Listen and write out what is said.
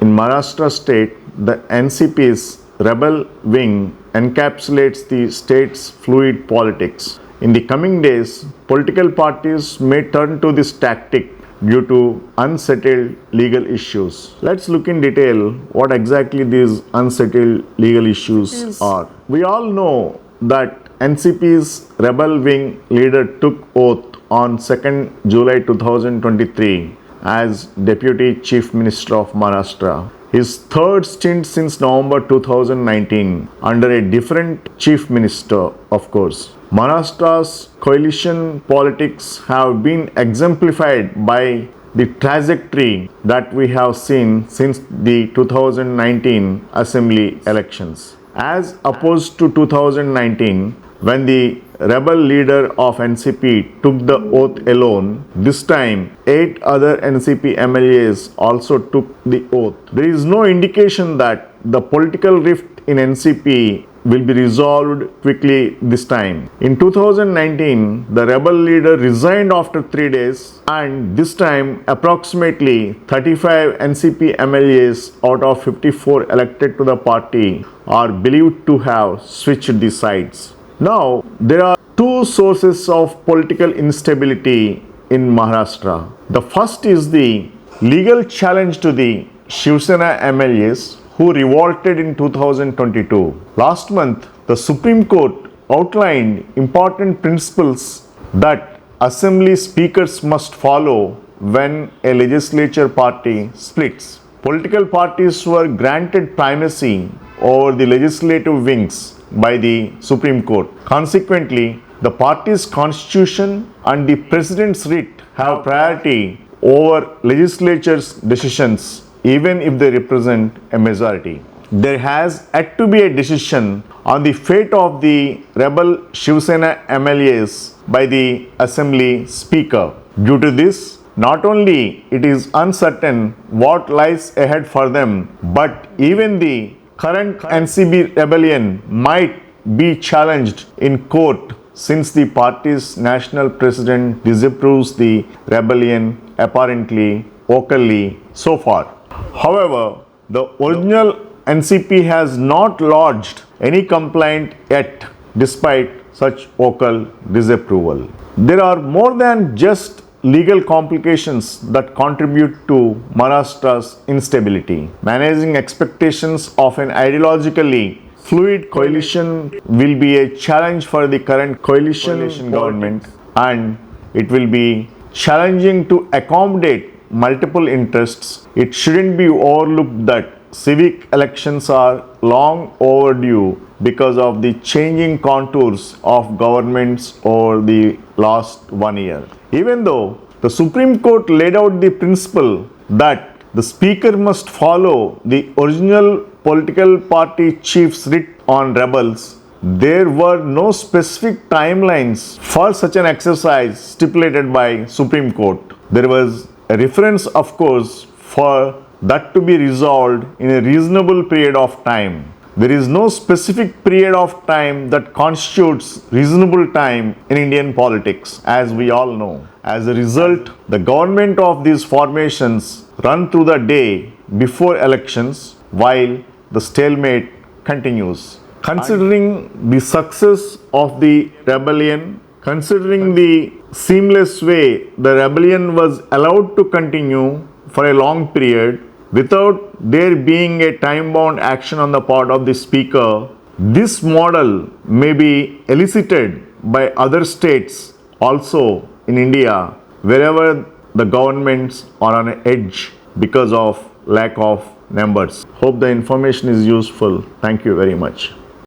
in Maharashtra state, the NCP's rebel wing encapsulates the state's fluid politics. In the coming days, political parties may turn to this tactic due to unsettled legal issues. Let's look in detail what exactly these unsettled legal issues are. We all know that NCP's rebel wing leader took oath on 2nd July 2023 as Deputy Chief Minister of Maharashtra. His third stint since November 2019 under a different Chief Minister, of course. Maharashtra's coalition politics have been exemplified by the trajectory that we have seen since the 2019 Assembly elections. As opposed to 2019, when the rebel leader of NCP took the oath alone, this time 8 other NCP MLAs also took the oath. There is no indication that the political rift in NCP will be resolved quickly this time. In 2019, the rebel leader resigned after 3 days, and this time approximately 35 NCP MLAs out of 54 elected to the party are believed to have switched the sides. Now, there are two sources of political instability in Maharashtra. The first is the legal challenge to the Shiv Sena MLAs who revolted in 2022. Last month, the Supreme Court outlined important principles that assembly speakers must follow when a legislature party splits. Political parties were granted primacy over the legislative wings by the Supreme Court. Consequently, the party's constitution and the president's writ have priority over legislature's decisions, even if they represent a majority. There has yet to be a decision on the fate of the rebel Shiv Sena MLAs by the Assembly Speaker. Due to this, not only it is uncertain what lies ahead for them, but even the current NCB rebellion might be challenged in court since the party's national president disapproves the rebellion apparently vocally so far. However, the original NCP has not lodged any complaint yet despite such vocal disapproval. There are more than just legal complications that contribute to Maharashtra's instability. Managing expectations of an ideologically fluid coalition will be a challenge for the current coalition government, and it will be challenging to accommodate multiple interests. It shouldn't be overlooked that civic elections are long overdue because of the changing contours of governments over the last 1 year. Even though the Supreme Court laid out the principle that the Speaker must follow the original political party chief's writ on rebels, there were no specific timelines for such an exercise stipulated by Supreme Court. There was a reference, of course, for that to be resolved in a reasonable period of time. There is no specific period of time that constitutes reasonable time in Indian politics, as we all know. As a result, the government of these formations run through the day before elections while the stalemate continues. Considering the success of the rebellion, considering the seamless way the rebellion was allowed to continue for a long period without there being a time-bound action on the part of the Speaker, this model may be elicited by other states also in India, wherever the governments are on an edge because of lack of numbers. Hope the information is useful. Thank you very much.